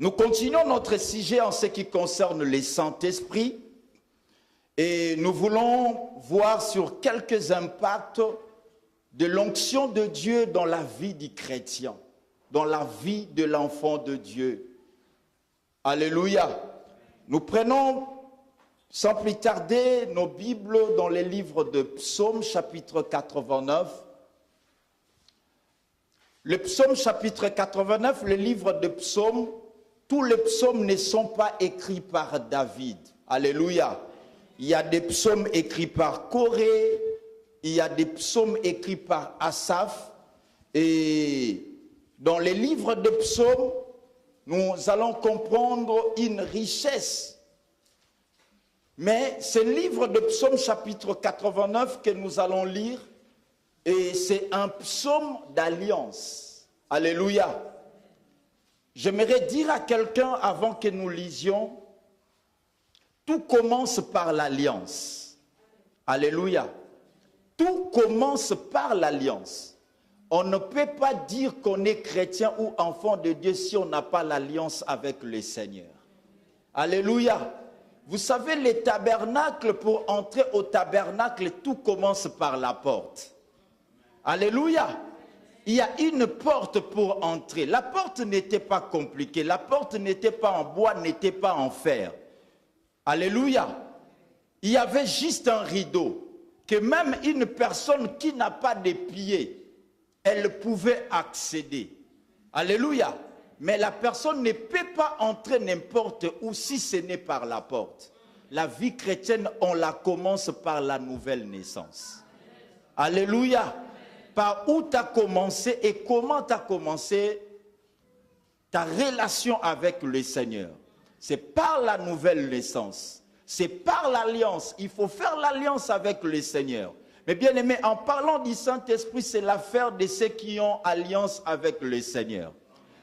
Nous continuons notre sujet en ce qui concerne les Saint-Esprit et nous voulons voir sur quelques impacts de l'onction de Dieu dans la vie du chrétien, dans la vie de l'enfant de Dieu. Alléluia. Nous prenons sans plus tarder nos Bibles dans les livres de Psaume chapitre 89. Le Psaume chapitre 89, le livre de Psaume, tous les psaumes ne sont pas écrits par David. Alléluia. Il y a des psaumes écrits par Corée, il y a des psaumes écrits par Asaph. Et dans les livres de psaumes, nous allons comprendre une richesse. Mais ce livre de Psaume chapitre 89 que nous allons lire, et c'est un psaume d'alliance. Alléluia. J'aimerais dire à quelqu'un avant que nous lisions, tout commence par l'alliance. Alléluia. Tout commence par l'alliance. On ne peut pas dire qu'on est chrétien ou enfant de Dieu si on n'a pas l'alliance avec le Seigneur. Alléluia. Vous savez, les tabernacles, pour entrer au tabernacle, tout commence par la porte. Alléluia. Il y a une porte pour entrer. La porte n'était pas compliquée. La porte n'était pas en bois, n'était pas en fer. Alléluia. Il y avait juste un rideau que même une personne qui n'a pas de pieds, elle pouvait accéder. Alléluia. Mais la personne ne peut pas entrer n'importe où si ce n'est par la porte. La vie chrétienne, on la commence par la nouvelle naissance. Alléluia. Par où tu as commencé et comment tu as commencé ta relation avec le Seigneur. C'est par la nouvelle naissance. C'est par l'alliance. Il faut faire l'alliance avec le Seigneur. Mais bien aimé, en parlant du Saint-Esprit, c'est l'affaire de ceux qui ont alliance avec le Seigneur.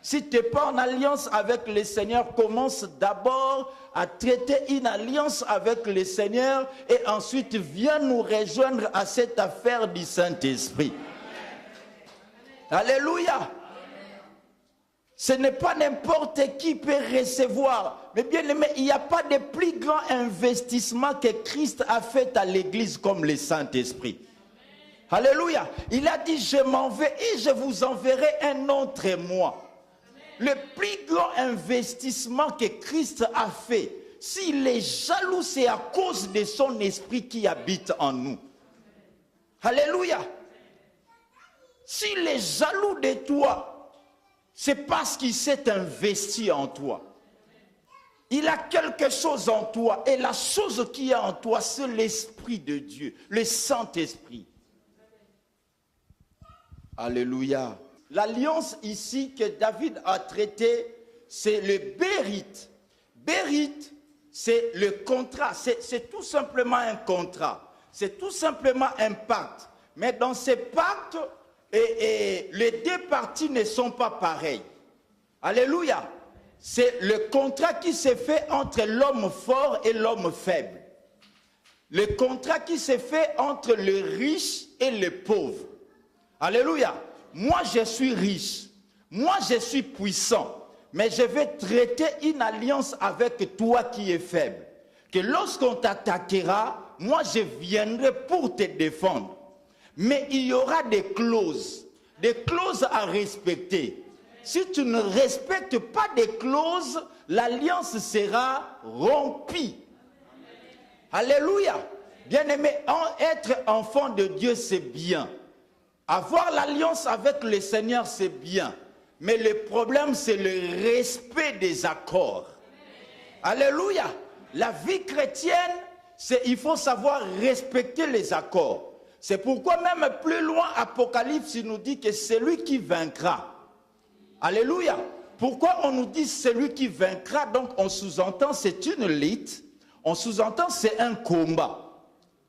Si tu n'es pas en alliance avec le Seigneur, commence d'abord à traiter une alliance avec le Seigneur et ensuite viens nous rejoindre à cette affaire du Saint-Esprit. Alléluia. Ce n'est pas n'importe qui peut recevoir. Mais bien aimé, il n'y a pas de plus grand investissement que Christ a fait à l'église comme le Saint-Esprit. Alléluia. Il a dit, je m'en vais et je vous enverrai un autre moi. Le plus grand investissement que Christ a fait, s'il est jaloux, c'est à cause de son esprit qui habite en nous. Alléluia. S'il est jaloux de toi, c'est parce qu'il s'est investi en toi. Il a quelque chose en toi. Et la chose qu'il y a en toi, c'est l'Esprit de Dieu, le Saint-Esprit. Alléluia. L'alliance ici que David a traitée, c'est le Bérite. Bérite, c'est le contrat. C'est tout simplement un contrat. C'est tout simplement un pacte. Mais dans ce pacte, et les deux parties ne sont pas pareilles. Alléluia. C'est le contrat qui se fait entre l'homme fort et l'homme faible. Le contrat qui se fait entre le riche et le pauvre. Alléluia. Moi, je suis riche. Moi, je suis puissant. Mais je vais traiter une alliance avec toi qui est faible. Que lorsqu'on t'attaquera, moi, je viendrai pour te défendre. Mais il y aura des clauses à respecter. Si tu ne respectes pas des clauses, l'alliance sera rompue. Alléluia. Bien-aimé, être enfant de Dieu, c'est bien. Avoir l'alliance avec le Seigneur, c'est bien. Mais le problème, c'est le respect des accords. Alléluia. La vie chrétienne, il faut savoir respecter les accords. C'est pourquoi même plus loin, Apocalypse nous dit que c'est lui qui vaincra. Alléluia. Pourquoi on nous dit celui qui vaincra? Donc on sous-entend c'est une lutte. On sous-entend c'est un combat.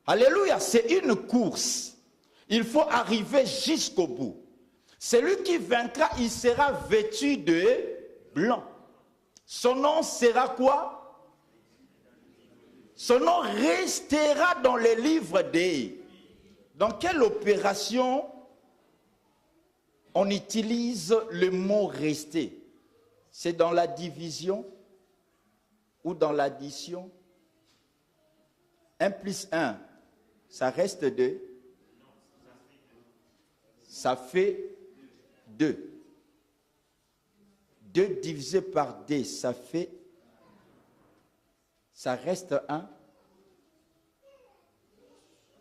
Alléluia. C'est une course. Il faut arriver jusqu'au bout. Celui qui vaincra, il sera vêtu de blanc. Son nom sera quoi? Son nom restera dans les livres des... Dans quelle opération on utilise le mot rester? C'est dans la division ou dans l'addition? 1 plus 1, ça reste 2. Ça fait 2. 2 divisé par D, ça fait... Ça reste 1.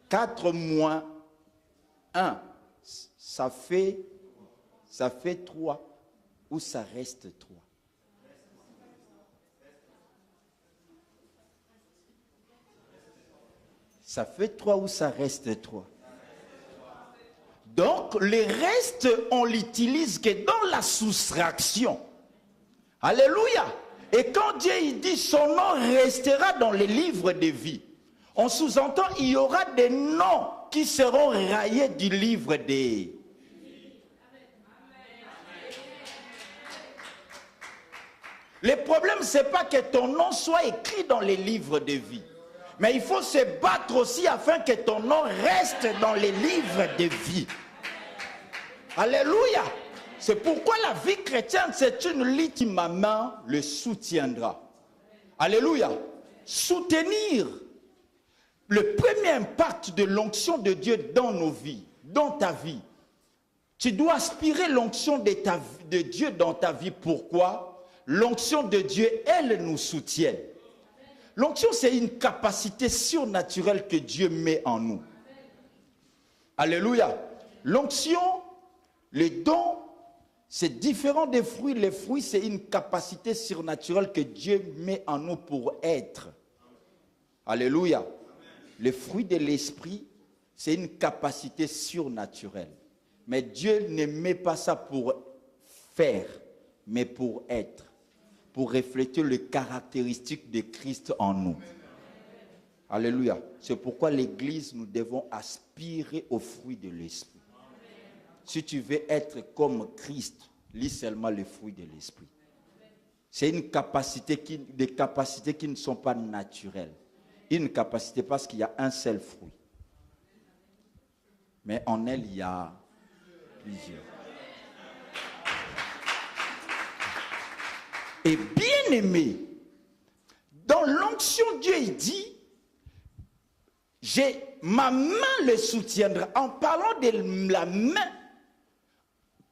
4 moins 1, ça fait 3. Ou ça reste 3? Ça fait 3 ou ça reste 3? Donc, le reste, on l'utilise que dans la soustraction. Alléluia. Et quand Dieu il dit son nom restera dans les livres de vie, on sous-entend il y aura des noms qui seront raillés du livre des... Le problème, ce n'est pas que ton nom soit écrit dans les livres de vie. Mais il faut se battre aussi afin que ton nom reste dans les livres de vie. Alléluia. C'est pourquoi la vie chrétienne, c'est une lutte qui, ma main le soutiendra. Alléluia. Soutenir le premier impact de l'onction de Dieu dans nos vies, dans ta vie. Tu dois aspirer l'onction de Dieu dans ta vie. Pourquoi? L'onction de Dieu, elle nous soutient. L'onction, c'est une capacité surnaturelle que Dieu met en nous. Alléluia. L'onction, les dons, c'est différent des fruits. Les fruits, c'est une capacité surnaturelle que Dieu met en nous pour être. Alléluia. Les fruits de l'esprit, c'est une capacité surnaturelle. Mais Dieu ne met pas ça pour faire, mais pour être. Pour refléter les caractéristiques de Christ en nous. Alléluia. C'est pourquoi l'Église, nous devons aspirer aux fruits de l'Esprit. Si tu veux être comme Christ, lis seulement les fruits de l'Esprit. C'est une capacité des capacités qui ne sont pas naturelles. Une capacité parce qu'il y a un seul fruit. Mais en elle, il y a plusieurs. Et bien aimé, dans l'onction, Dieu il dit, ma main le soutiendra. En parlant de la main,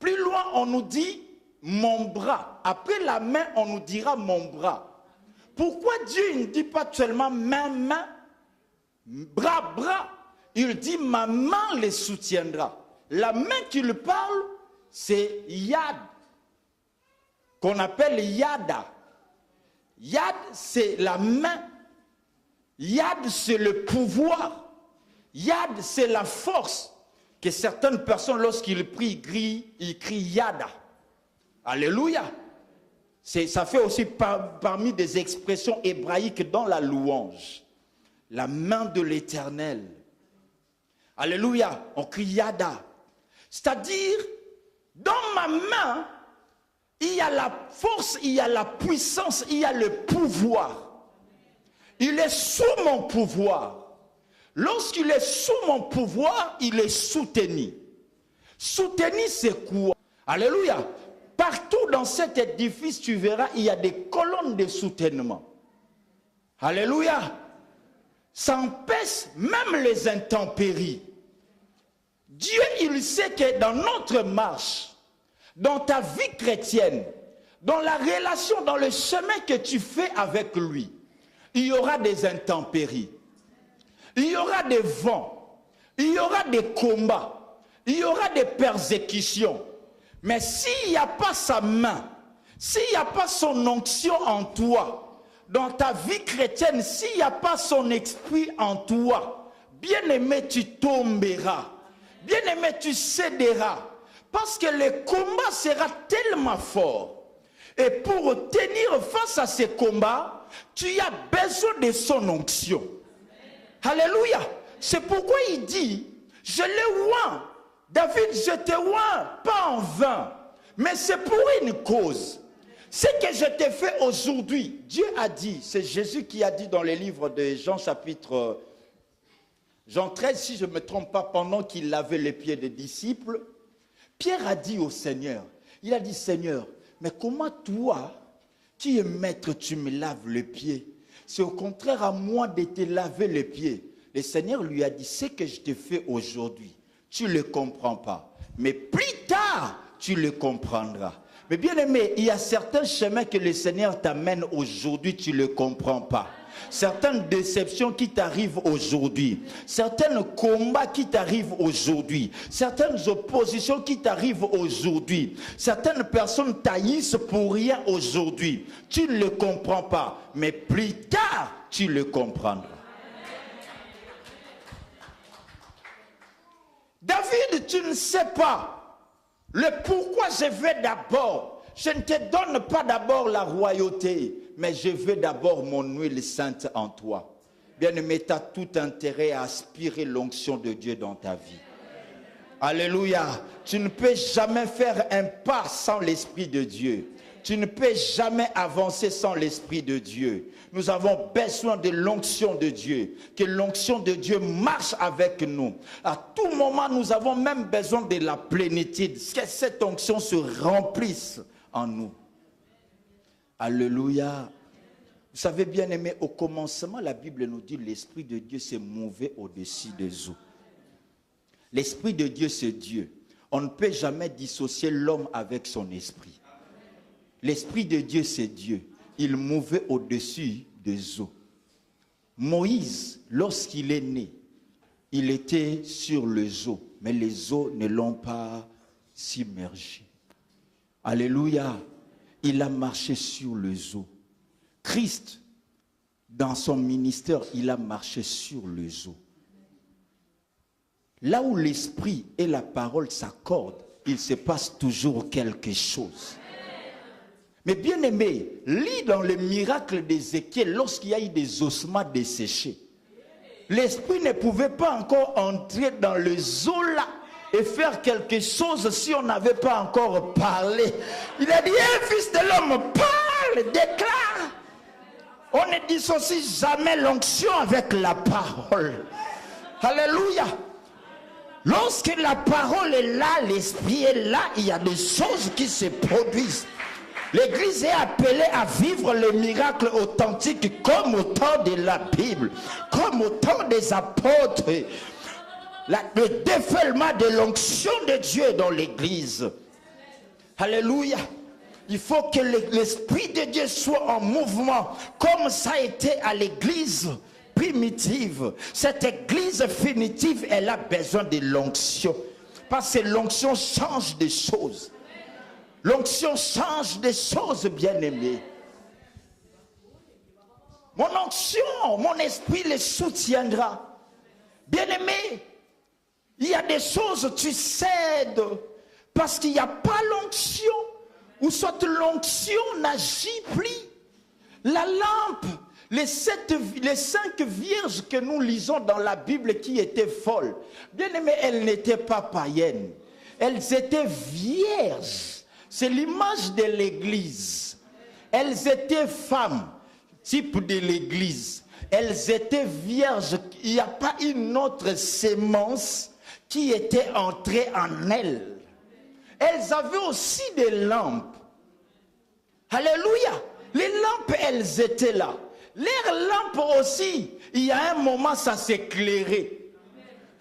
plus loin on nous dit mon bras. Après la main, on nous dira mon bras. Pourquoi Dieu ne dit pas seulement main, bras? Il dit ma main le soutiendra. La main qu'il parle, c'est Yad, qu'on appelle Yada. Yad, c'est la main. Yad, c'est le pouvoir. Yad, c'est la force. Que certaines personnes, lorsqu'ils prient, ils crient Yada. Alléluia. Ça fait aussi parmi des expressions hébraïques dans la louange. La main de l'Éternel. Alléluia. On crie Yada. C'est-à-dire, dans ma main, il y a la force, il y a la puissance, il y a le pouvoir. Il est sous mon pouvoir. Lorsqu'il est sous mon pouvoir, il est soutenu. Soutenu, c'est quoi? Alléluia. Partout dans cet édifice, tu verras, il y a des colonnes de soutènement. Alléluia. Ça empêche même les intempéries. Dieu, il sait que dans notre marche, dans ta vie chrétienne, dans la relation, dans le chemin que tu fais avec lui, il y aura des intempéries, il y aura des vents, il y aura des combats, il y aura des persécutions. Mais s'il n'y a pas sa main, s'il n'y a pas son onction en toi, dans ta vie chrétienne, s'il n'y a pas son esprit en toi, bien-aimé, tu tomberas, bien-aimé, tu céderas. Parce que le combat sera tellement fort. Et pour tenir face à ces combats, tu as besoin de son onction. Alléluia. C'est pourquoi il dit, je l'ai oint. David, je te oint, pas en vain. Mais c'est pour une cause. Ce que je t'ai fait aujourd'hui, Dieu a dit, c'est Jésus qui a dit dans les livres de Jean chapitre Jean 13, si je ne me trompe pas, pendant qu'il lavait les pieds des disciples, Pierre a dit au Seigneur, il a dit, Seigneur, Mais comment toi, qui es maître, tu me laves les pieds? C'est au contraire à moi de te laver les pieds. Le Seigneur lui a dit, ce que je te fais aujourd'hui, tu ne le comprends pas. Mais plus tard, tu le comprendras. Mais bien aimé, il y a certains chemins que le Seigneur t'amène aujourd'hui, tu ne le comprends pas. Certaines déceptions qui t'arrivent aujourd'hui, certains combats qui t'arrivent aujourd'hui, certaines oppositions qui t'arrivent aujourd'hui, certaines personnes taillissent pour rien aujourd'hui. Tu ne le comprends pas, mais plus tard, tu le comprendras. David, tu ne sais pas le pourquoi je vais d'abord. Je ne te donne pas d'abord la royauté, mais je veux d'abord mon huile sainte en toi. Bien-aimé, tu as tout intérêt à aspirer l'onction de Dieu dans ta vie. Alléluia. Tu ne peux jamais faire un pas sans l'Esprit de Dieu. Tu ne peux jamais avancer sans l'Esprit de Dieu. Nous avons besoin de l'onction de Dieu. Que l'onction de Dieu marche avec nous. À tout moment, nous avons même besoin de la plénitude. Que cette onction se remplisse en nous. Alléluia. Vous savez, bien aimé, au commencement, la Bible nous dit l'Esprit de Dieu s'est mouvé au-dessus des eaux. L'Esprit de Dieu, c'est Dieu. On ne peut jamais dissocier l'homme avec son esprit. L'Esprit de Dieu, c'est Dieu. Il mouvait au-dessus des eaux. Moïse, lorsqu'il est né, il était sur les eaux, mais les eaux ne l'ont pas submergé. Alléluia. Il a marché sur les eaux. Christ, dans son ministère, il a marché sur les eaux. Là où l'esprit et la parole s'accordent, il se passe toujours quelque chose. Mais bien aimé, lis dans le miracle d'Ézéchiel, lorsqu'il y a eu des ossements desséchés, l'esprit ne pouvait pas encore entrer dans les eaux là et faire quelque chose si on n'avait pas encore parlé. Il a dit, fils de l'homme, parle, déclare. On ne dissocie jamais l'onction avec la parole. Alléluia. Lorsque la parole est là, l'esprit est là, il y a des choses qui se produisent. L'Église est appelée à vivre le miracle authentique comme au temps de la Bible, comme au temps des apôtres. Le déferlement de l'onction de Dieu dans l'Église. Alléluia. Il faut que l'Esprit de Dieu soit en mouvement, comme ça a été à l'Église primitive. Cette Église primitive, elle a besoin de l'onction. Parce que l'onction change des choses. L'onction change des choses, bien-aimés. Mon onction, mon esprit les soutiendra. Bien-aimés, il y a des choses, tu cèdes parce qu'il n'y a pas l'onction, ou soit l'onction n'agit plus. La lampe, les 5 vierges que nous lisons dans la Bible qui étaient folles, bien-aimés, elles n'étaient pas païennes, elles étaient vierges. C'est l'image de l'Église. Elles étaient femmes, type de l'Église. Elles étaient vierges. Il n'y a pas une autre sémence qui était entrée en elles. Elles avaient aussi des lampes. Alléluia. Les lampes, elles étaient là. Leurs lampes aussi, il y a un moment, ça s'éclairait.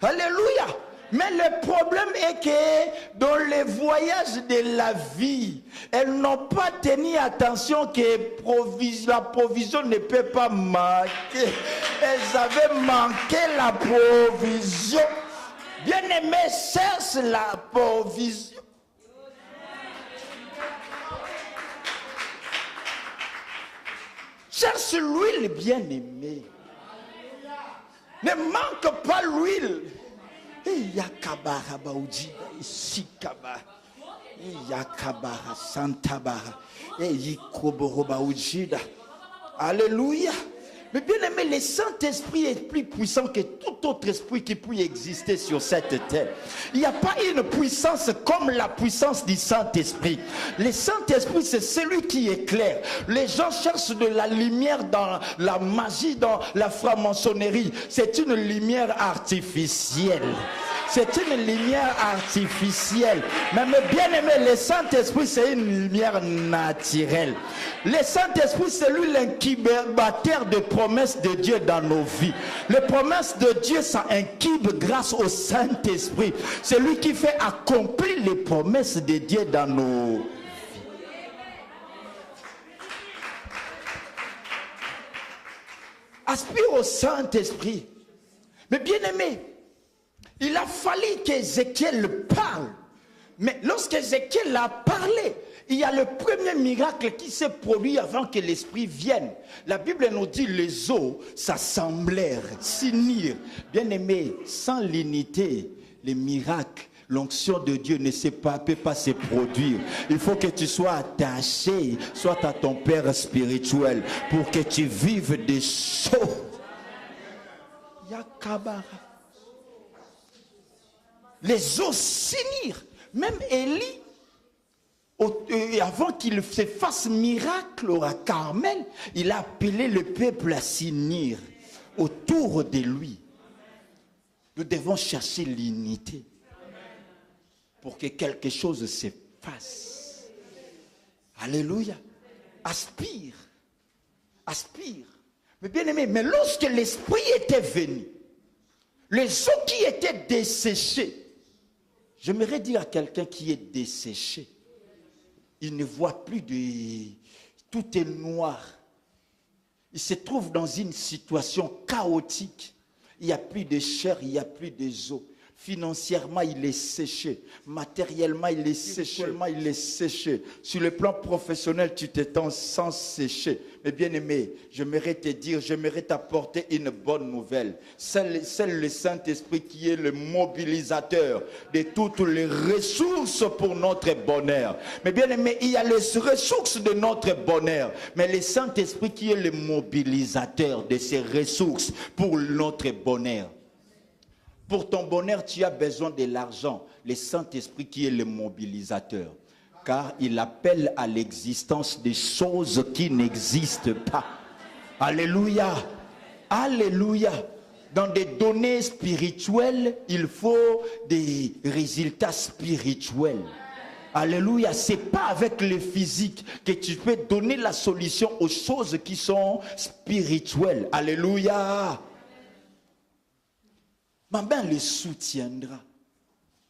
Alléluia. Mais le problème est que dans les voyages de la vie, elles n'ont pas tenu attention que la provision ne peut pas manquer. Elles avaient manqué la provision. Bien-aimé, cherche la provision. Cherche l'huile, bien-aimé. Ne manque pas l'huile. Alléluia. Mais bien aimé, le Saint-Esprit est plus puissant que tout autre esprit qui puisse exister sur cette terre. Il n'y a pas une puissance comme la puissance du Saint-Esprit. Le Saint-Esprit, c'est celui qui éclaire. Les gens cherchent de la lumière dans la magie, dans la franc-maçonnerie. C'est une lumière artificielle. c'est une lumière artificielle. Mais bien aimé, le Saint-Esprit, c'est une lumière naturelle. Le Saint-Esprit, c'est lui l'incubateur de promesses de Dieu dans nos vies. Les promesses de Dieu, ça incube grâce au Saint-Esprit. C'est lui qui fait accomplir les promesses de Dieu dans nos vies. Aspire au Saint-Esprit. Mais bien aimé, il a fallu qu'Ézéchiel parle. Mais lorsqu'Ézéchiel a parlé, il y a le premier miracle qui s'est produit avant que l'Esprit vienne. La Bible nous dit les eaux s'assemblèrent, s'unirent. Bien aimé, sans l'unité, les miracles, l'onction de Dieu peut pas se produire. Il faut que tu sois attaché, soit à ton Père spirituel, pour que tu vives des choses. Yakabara. Les eaux s'unirent. Même Élie, avant qu'il se fasse miracle au Carmel, il a appelé le peuple à s'unir autour de lui. Nous devons chercher l'unité pour que quelque chose se fasse. Alléluia. Aspire. Aspire. Mais bien aimé, mais lorsque l'Esprit était venu, les eaux qui étaient desséchées, j'aimerais dire à quelqu'un qui est desséché, il ne voit plus de... Tout est noir. Il se trouve dans une situation chaotique. Il n'y a plus de chair, il n'y a plus de eau. Financièrement, il est séché. Matériellement, il est séché. Il est séché. Sur le plan professionnel, tu t'étends sans sécher. Mais bien aimé, j'aimerais te dire, j'aimerais t'apporter une bonne nouvelle. C'est le Saint-Esprit qui est le mobilisateur de toutes les ressources pour notre bonheur. Mais bien aimé, il y a les ressources de notre bonheur. Mais le Saint-Esprit qui est le mobilisateur de ces ressources pour notre bonheur. Pour ton bonheur, tu as besoin de l'argent. Le Saint-Esprit qui est le mobilisateur. Car il appelle à l'existence des choses qui n'existent pas. Alléluia. Alléluia. Dans des données spirituelles, il faut des résultats spirituels. Alléluia. C'est pas avec le physique que tu peux donner la solution aux choses qui sont spirituelles. Alléluia. Ma main le soutiendra.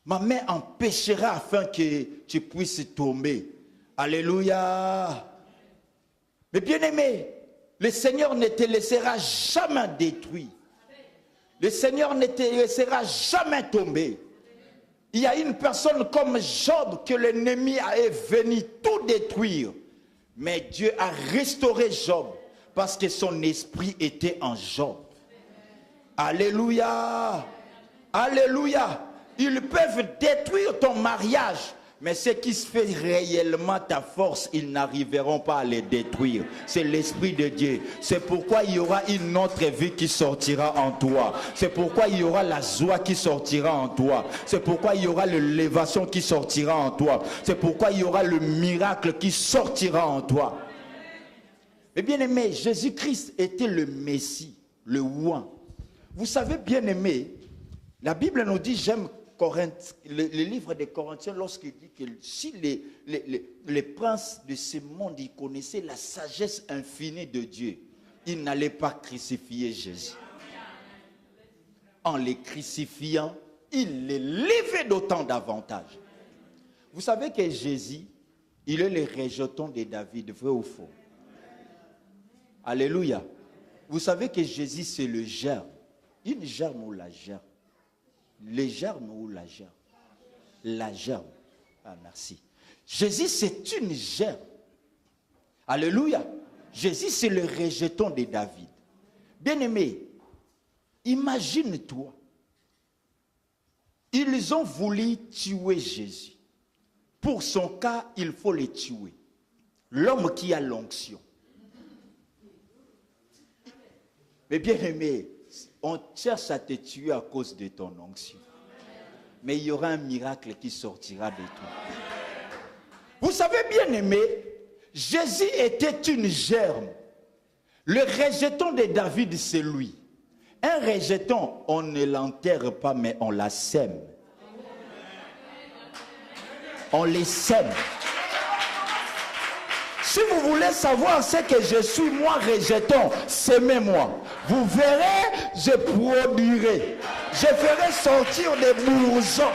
Ma main empêchera afin que tu puisses tomber. Alléluia. Mais bien aimé, le Seigneur ne te laissera jamais détruire. Le Seigneur ne te laissera jamais tomber. Il y a une personne comme Job que l'ennemi est venu tout détruire. Mais Dieu a restauré Job parce que son esprit était en Job. Alléluia. Alléluia. Ils peuvent détruire ton mariage, mais ce qui se fait réellement ta force, ils n'arriveront pas à les détruire. C'est l'Esprit de Dieu. C'est pourquoi il y aura une autre vie qui sortira en toi. C'est pourquoi il y aura la joie qui sortira en toi. C'est pourquoi il y aura l'élévation qui sortira en toi. C'est pourquoi il y aura le miracle qui sortira en toi. Mais bien aimé, Jésus-Christ était le Messie, le oint. Vous savez, bien aimé, la Bible nous dit, j'aime le livre des Corinthiens, lorsqu'il dit que si les princes de ce monde, ils connaissaient la sagesse infinie de Dieu, ils n'allaient pas crucifier Jésus. En les crucifiant, ils les levaient d'autant davantage. Vous savez que Jésus, il est le rejeton de David, vrai ou faux? Alléluia. Vous savez que Jésus, c'est le germe. Une germe ou la germe? Les germes ou la germe? La germe. Ah, merci. Jésus, c'est une germe. Alléluia. Jésus, c'est le rejeton de David. Bien-aimé, imagine-toi. Ils ont voulu tuer Jésus. Pour son cas, il faut le tuer. L'homme qui a l'onction. Mais bien-aimé, on cherche à te tuer à cause de ton onction. Mais il y aura un miracle qui sortira de toi. Vous savez, bien aimé, Jésus était une germe. Le rejeton de David, c'est lui. Un rejeton, on ne l'enterre pas, mais on la sème. On les sème. Si vous voulez savoir ce que je suis, moi, rejeton, semez-moi. Vous verrez, je produirai. Je ferai sortir des bourgeons.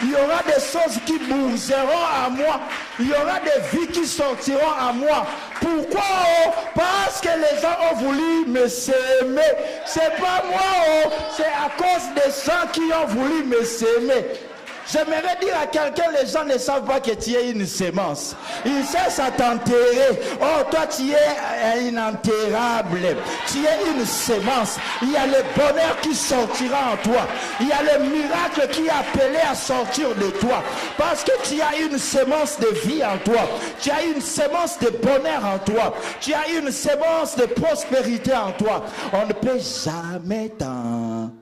Il y aura des choses qui bourgeront à moi. Il y aura des vies qui sortiront à moi. Pourquoi? Parce que les gens ont voulu me s'aimer. C'est pas moi, c'est à cause des gens qui ont voulu me s'aimer. J'aimerais dire à quelqu'un, les gens ne savent pas que tu es une sémence. Ils cherchent à t'enterrer. Oh, toi, tu es inenterrable. Tu es une sémence. Il y a le bonheur qui sortira en toi. Il y a le miracle qui est appelé à sortir de toi. Parce que tu as une sémence de vie en toi. Tu as une sémence de bonheur en toi. Tu as une sémence de prospérité en toi. On ne peut jamais t'enterrer.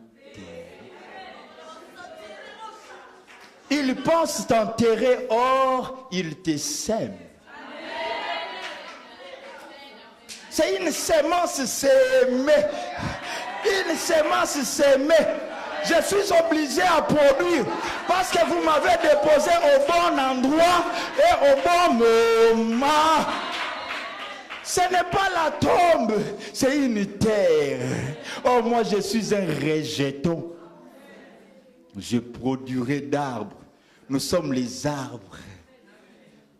Ils pensent t'enterrer, or ils te sèment. C'est une sémence sémée. Une sémence sémée. Je suis obligé à produire parce que vous m'avez déposé au bon endroit et au bon moment. Ce n'est pas la tombe, c'est une terre. Oh, moi je suis un rejeton. Je produirai d'arbres. Nous sommes les arbres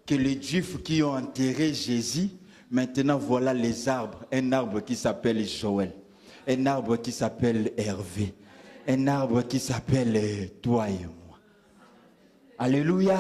que les Juifs qui ont enterré Jésus, maintenant voilà les arbres. Un arbre qui s'appelle Joël, un arbre qui s'appelle Hervé, un arbre qui s'appelle toi et moi. Alléluia.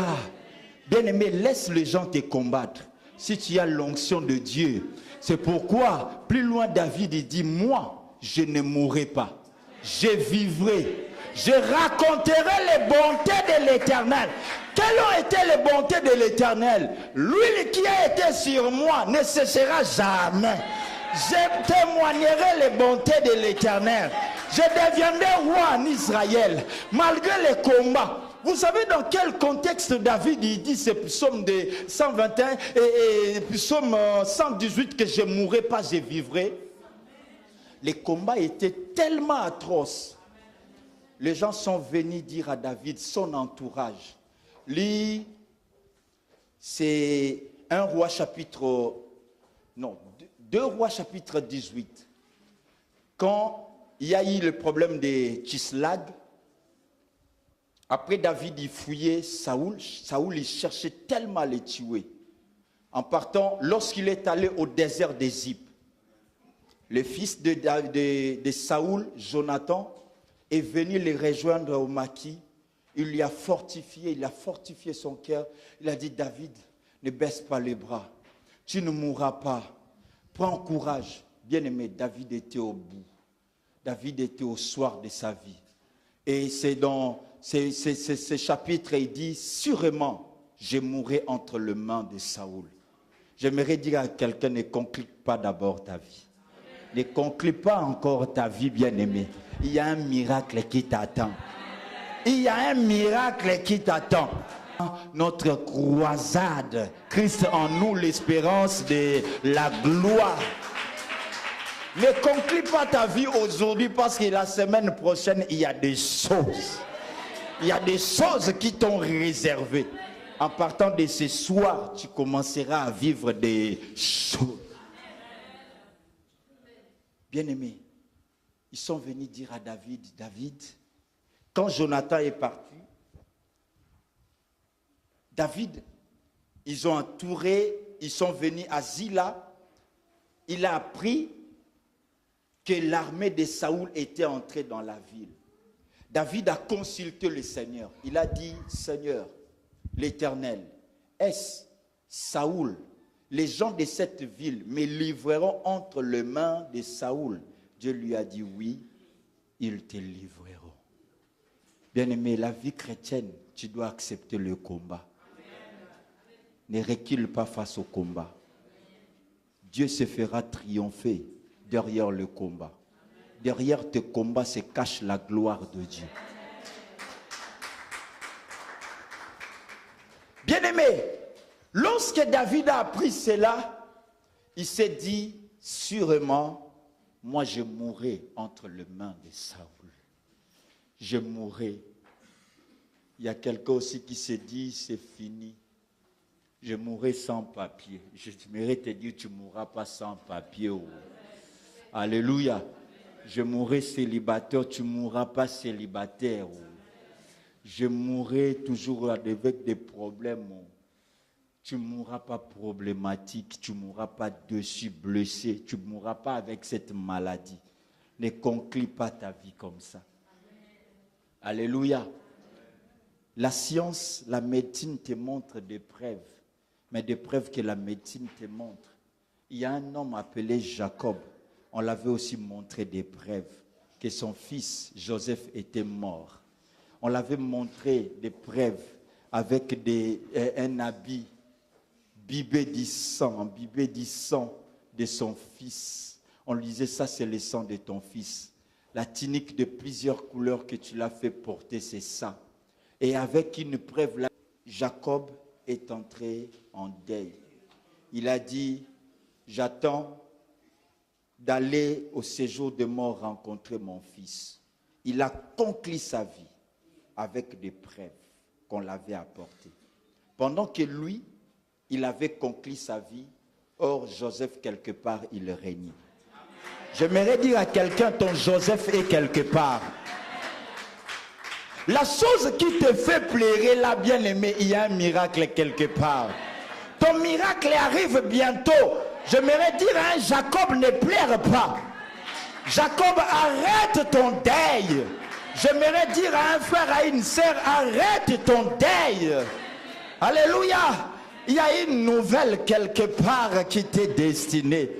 Bien-aimé, laisse les gens te combattre. Si tu as l'onction de Dieu, c'est pourquoi plus loin David dit, moi je ne mourrai pas, je vivrai. Je raconterai les bontés de l'Éternel. Quelles ont été les bontés de l'Éternel? L'huile qui a été sur moi ne cessera jamais. Je témoignerai les bontés de l'Éternel. Je deviendrai roi en Israël, malgré les combats. Vous savez dans quel contexte David il dit ce psaume de 121 et psaume 118 que je ne mourrai pas, je vivrai? Les combats étaient tellement atroces. Les gens sont venus dire à David, son entourage. Lis, c'est 1 roi chapitre, non, 2 rois chapitre 18. Quand il y a eu le problème de Tchislag, après David il fouillait Saoul. Saoul il cherchait tellement à les tuer. En partant, lorsqu'il est allé au désert d'Égypte, le fils de Saoul, Jonathan, est venu les rejoindre au maquis. Il a fortifié son cœur. Il a dit, David, ne baisse pas les bras. Tu ne mourras pas. Prends courage. Bien-aimé, David était au bout. David était au soir de sa vie. Et c'est dans ce chapitre, il dit, sûrement, je mourrai entre les mains de Saoul. J'aimerais dire à quelqu'un, ne conclue pas d'abord ta vie. Ne conclue pas encore ta vie, bien-aimé. Il y a un miracle qui t'attend. Il y a un miracle qui t'attend. Notre croisade, Christ en nous, l'espérance de la gloire. Ne conclue pas ta vie aujourd'hui parce que la semaine prochaine, il y a des choses. Il y a des choses qui t'ont réservé. En partant de ce soir, tu commenceras à vivre des choses. Bien-aimé, ils sont venus dire à David, David, quand Jonathan est parti, David, ils ont entouré, ils sont venus à Zila. Il a appris que l'armée de Saoul était entrée dans la ville. David a consulté le Seigneur. Il a dit, Seigneur, l'Éternel, est-ce Saoul, les gens de cette ville me livreront entre les mains de Saoul? Dieu lui a dit, oui, ils te livreront. Bien-aimé, la vie chrétienne, tu dois accepter le combat. Ne recule pas face au combat. Dieu se fera triompher derrière le combat. Derrière tes combats se cache la gloire de Dieu. Bien-aimé, lorsque David a appris cela, il s'est dit, sûrement, moi je mourrai entre les mains de Saoul. Je mourrai. Il y a quelqu'un aussi qui s'est dit, c'est fini. Je mourrai sans papier. J'aimerais te dire, tu ne mourras pas sans papier. Oh. Alléluia. Je mourrai célibataire, tu ne mourras pas célibataire. Oh. Je mourrai toujours avec des problèmes. Oh. Tu ne mourras pas problématique, tu ne mourras pas dessus blessé, tu ne mourras pas avec cette maladie. Ne conclue pas ta vie comme ça. Alléluia. La science, la médecine te montre des preuves, mais des preuves que la médecine te montre. Il y a un homme appelé Jacob, on l'avait aussi montré des preuves, que son fils Joseph était mort. On l'avait montré des preuves avec un habit imbibé du sang de son fils. On lui disait, ça c'est le sang de ton fils. La tunique de plusieurs couleurs que tu l'as fait porter, c'est ça. Et avec une preuve, là, Jacob est entré en deuil. Il a dit, j'attends d'aller au séjour de mort rencontrer mon fils. Il a conclu sa vie avec des preuves qu'on l'avait apportées. Pendant que lui, il avait conclu sa vie, or Joseph, quelque part, il régnait. J'aimerais dire à quelqu'un, ton Joseph est quelque part. La chose qui te fait pleurer, là, bien-aimé, il y a un miracle quelque part. Ton miracle arrive bientôt. J'aimerais dire à un Jacob, ne pleure pas. Jacob, arrête ton deuil. J'aimerais dire à un frère, à une sœur, arrête ton deuil. Alléluia. Il y a une nouvelle quelque part qui t'est destinée.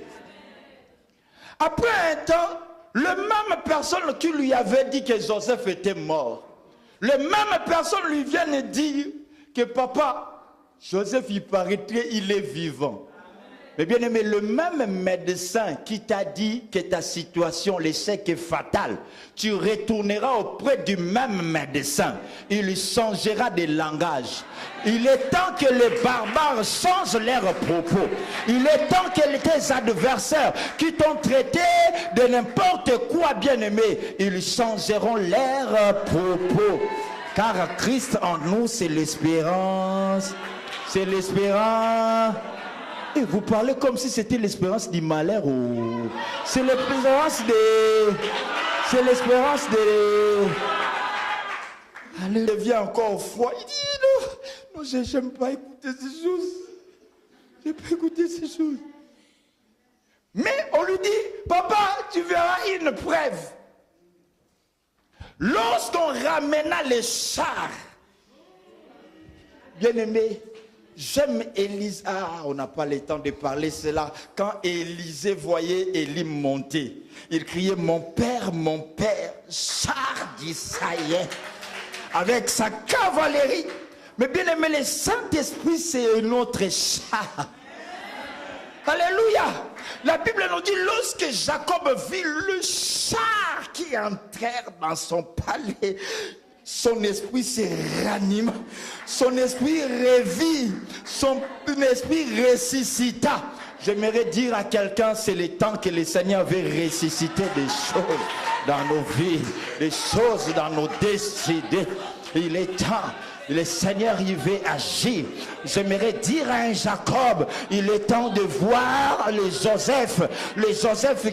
Après un temps, la même personne qui lui avait dit que Joseph était mort, la même personne lui vient de dire que papa, Joseph, il paraîtrait, il est vivant. Mais bien aimé, le même médecin qui t'a dit que ta situation, l'échec est fatal, tu retourneras auprès du même médecin. Il changera de langage. Il est temps que les barbares changent leurs propos. Il est temps que tes adversaires qui t'ont traité de n'importe quoi, bien aimé, ils changeront leurs propos. Car Christ en nous, c'est l'espérance. C'est l'espérance. Et vous parlez comme si c'était l'espérance du malheur. Oh. C'est l'espérance de... C'est l'espérance de... Allez, il devient encore froid. Il dit non, je n'aime pas écouter ces choses. Je n'ai pas écouté ces choses. Mais on lui dit, papa, tu verras une preuve. Lorsqu'on ramena les chars, bien aimé, j'aime Élise. Ah, on n'a pas le temps de parler cela. Quand Élisée voyait Élie monter, il criait, mon père, char d'Israël, avec sa cavalerie. Mais bien aimé, le Saint-Esprit, c'est un autre char. Alléluia. La Bible nous dit, lorsque Jacob vit le char qui entrèrent dans son palais, son esprit se ranima, son esprit revit, son esprit ressuscita. J'aimerais dire à quelqu'un, c'est le temps que le Seigneur veut ressusciter des choses dans nos vies, des choses dans nos destinées. Il est temps. Le Seigneur, il veut agir. J'aimerais dire à un Jacob, il est temps de voir les Joseph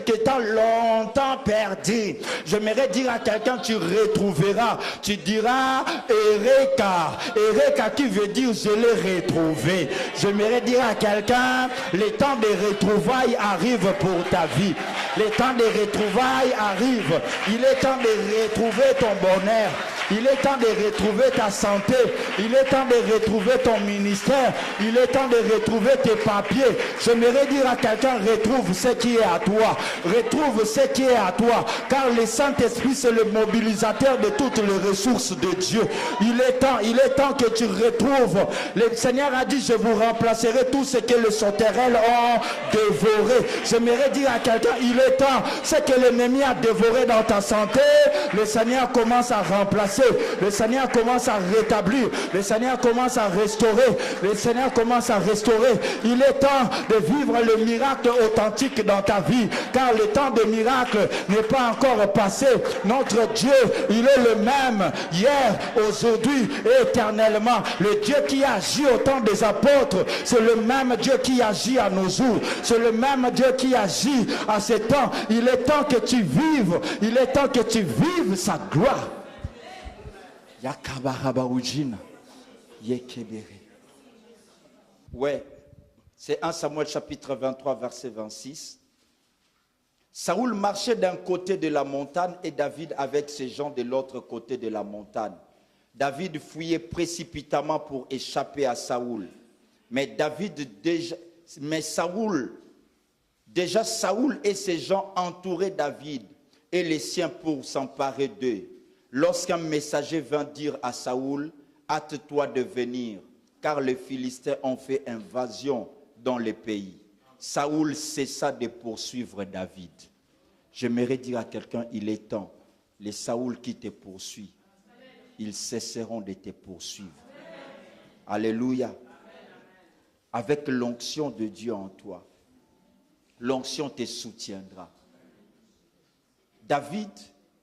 qui étant longtemps perdu. J'aimerais dire à quelqu'un, tu retrouveras, tu diras Eureka qui veut dire je l'ai retrouvé. J'aimerais dire à quelqu'un, le temps des retrouvailles arrive pour ta vie. Le temps des retrouvailles arrive. Il est temps de retrouver ton bonheur. Il est temps de retrouver ta santé. Il est temps de retrouver ton ministère. Il est temps de retrouver tes papiers. J'aimerais dire à quelqu'un, retrouve ce qui est à toi. Retrouve ce qui est à toi. Car le Saint-Esprit, c'est le mobilisateur de toutes les ressources de Dieu. Il est temps que tu retrouves. Le Seigneur a dit, je vous remplacerai tout ce que les sauterelles ont dévoré. J'aimerais dire à quelqu'un, il est temps. Ce que l'ennemi a dévoré dans ta santé, le Seigneur commence à remplacer passer. Le Seigneur commence à rétablir. Le Seigneur commence à restaurer. Le Seigneur commence à restaurer. Il est temps de vivre le miracle authentique dans ta vie, car le temps de miracle n'est pas encore passé. Notre Dieu, il est le même hier, aujourd'hui et éternellement. Le Dieu qui agit au temps des apôtres, c'est le même Dieu qui agit à nos jours. C'est le même Dieu qui agit à ces temps. Il est temps que tu vives. Il est temps que tu vives sa gloire. Ouais, c'est 1 Samuel chapitre 23 verset 26. Saoul marchait d'un côté de la montagne et David avec ses gens de l'autre côté de la montagne. David fuyait précipitamment pour échapper à Saoul. Mais Saoul et ses gens entouraient David et les siens pour s'emparer d'eux. Lorsqu'un messager vint dire à Saoul, hâte-toi de venir, car les Philistins ont fait invasion dans le pays. Saoul cessa de poursuivre David. J'aimerais dire à quelqu'un, il est temps, les Saoul qui te poursuivent, ils cesseront de te poursuivre. Alléluia. Avec l'onction de Dieu en toi, l'onction te soutiendra. David,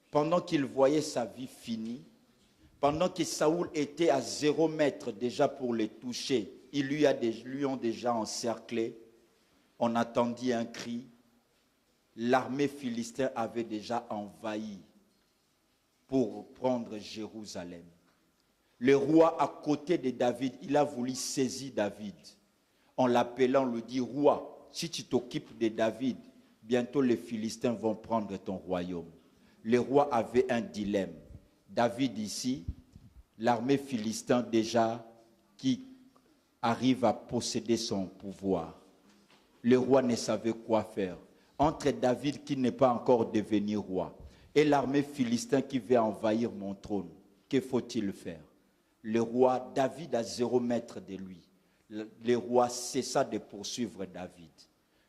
pendant qu'il voyait sa vie finie, pendant que Saoul était à 0 mètre déjà pour le toucher, ils lui ont déjà encerclé, on attendit un cri, l'armée philistine avait déjà envahi pour prendre Jérusalem. Le roi à côté de David, il a voulu saisir David. En l'appelant, lui dit, roi, si tu t'occupes de David, bientôt les Philistins vont prendre ton royaume. Le roi avait un dilemme. David ici, l'armée philistine déjà qui arrive à posséder son pouvoir. Le roi ne savait quoi faire. Entre David qui n'est pas encore devenu roi et l'armée philistine qui veut envahir mon trône, que faut-il faire? Le roi, David à 0 mètre de lui. Le roi cessa de poursuivre David.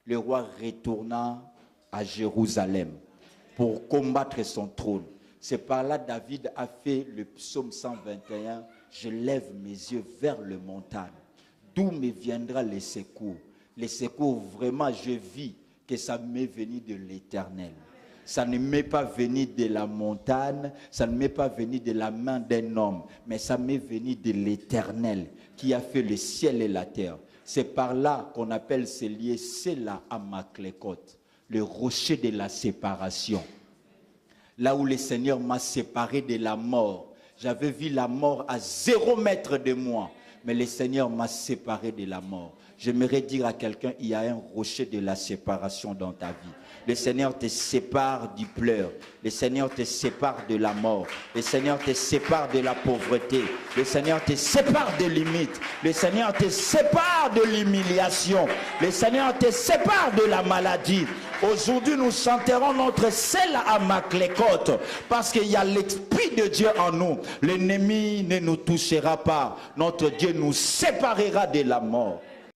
Le roi retourna à Jérusalem pour combattre son trône. C'est par là que David a fait le psaume 121. Je lève mes yeux vers les montagnes. D'où me viendra les secours? Les secours, vraiment, je vis que ça m'est venu de l'Éternel. Ça ne m'est pas venu de la montagne, ça ne m'est pas venu de la main d'un homme, mais ça m'est venu de l'Éternel qui a fait le ciel et la terre. C'est par là qu'on appelle ce lieu Sela Amaklekot, le rocher de la séparation. Là où le Seigneur m'a séparé de la mort. J'avais vu la mort à 0 mètre de moi, mais le Seigneur m'a séparé de la mort. J'aimerais dire à quelqu'un, il y a un rocher de la séparation dans ta vie. Le Seigneur te sépare du pleur. Le Seigneur te sépare de la mort. Le Seigneur te sépare de la pauvreté. Le Seigneur te sépare de limites. Le Seigneur te sépare de l'humiliation. Le Seigneur te sépare de la maladie. Aujourd'hui, nous chanterons notre Sela Amaklekot parce qu'il y a l'Esprit de Dieu en nous. L'ennemi ne nous touchera pas. Notre Dieu nous séparera de la mort.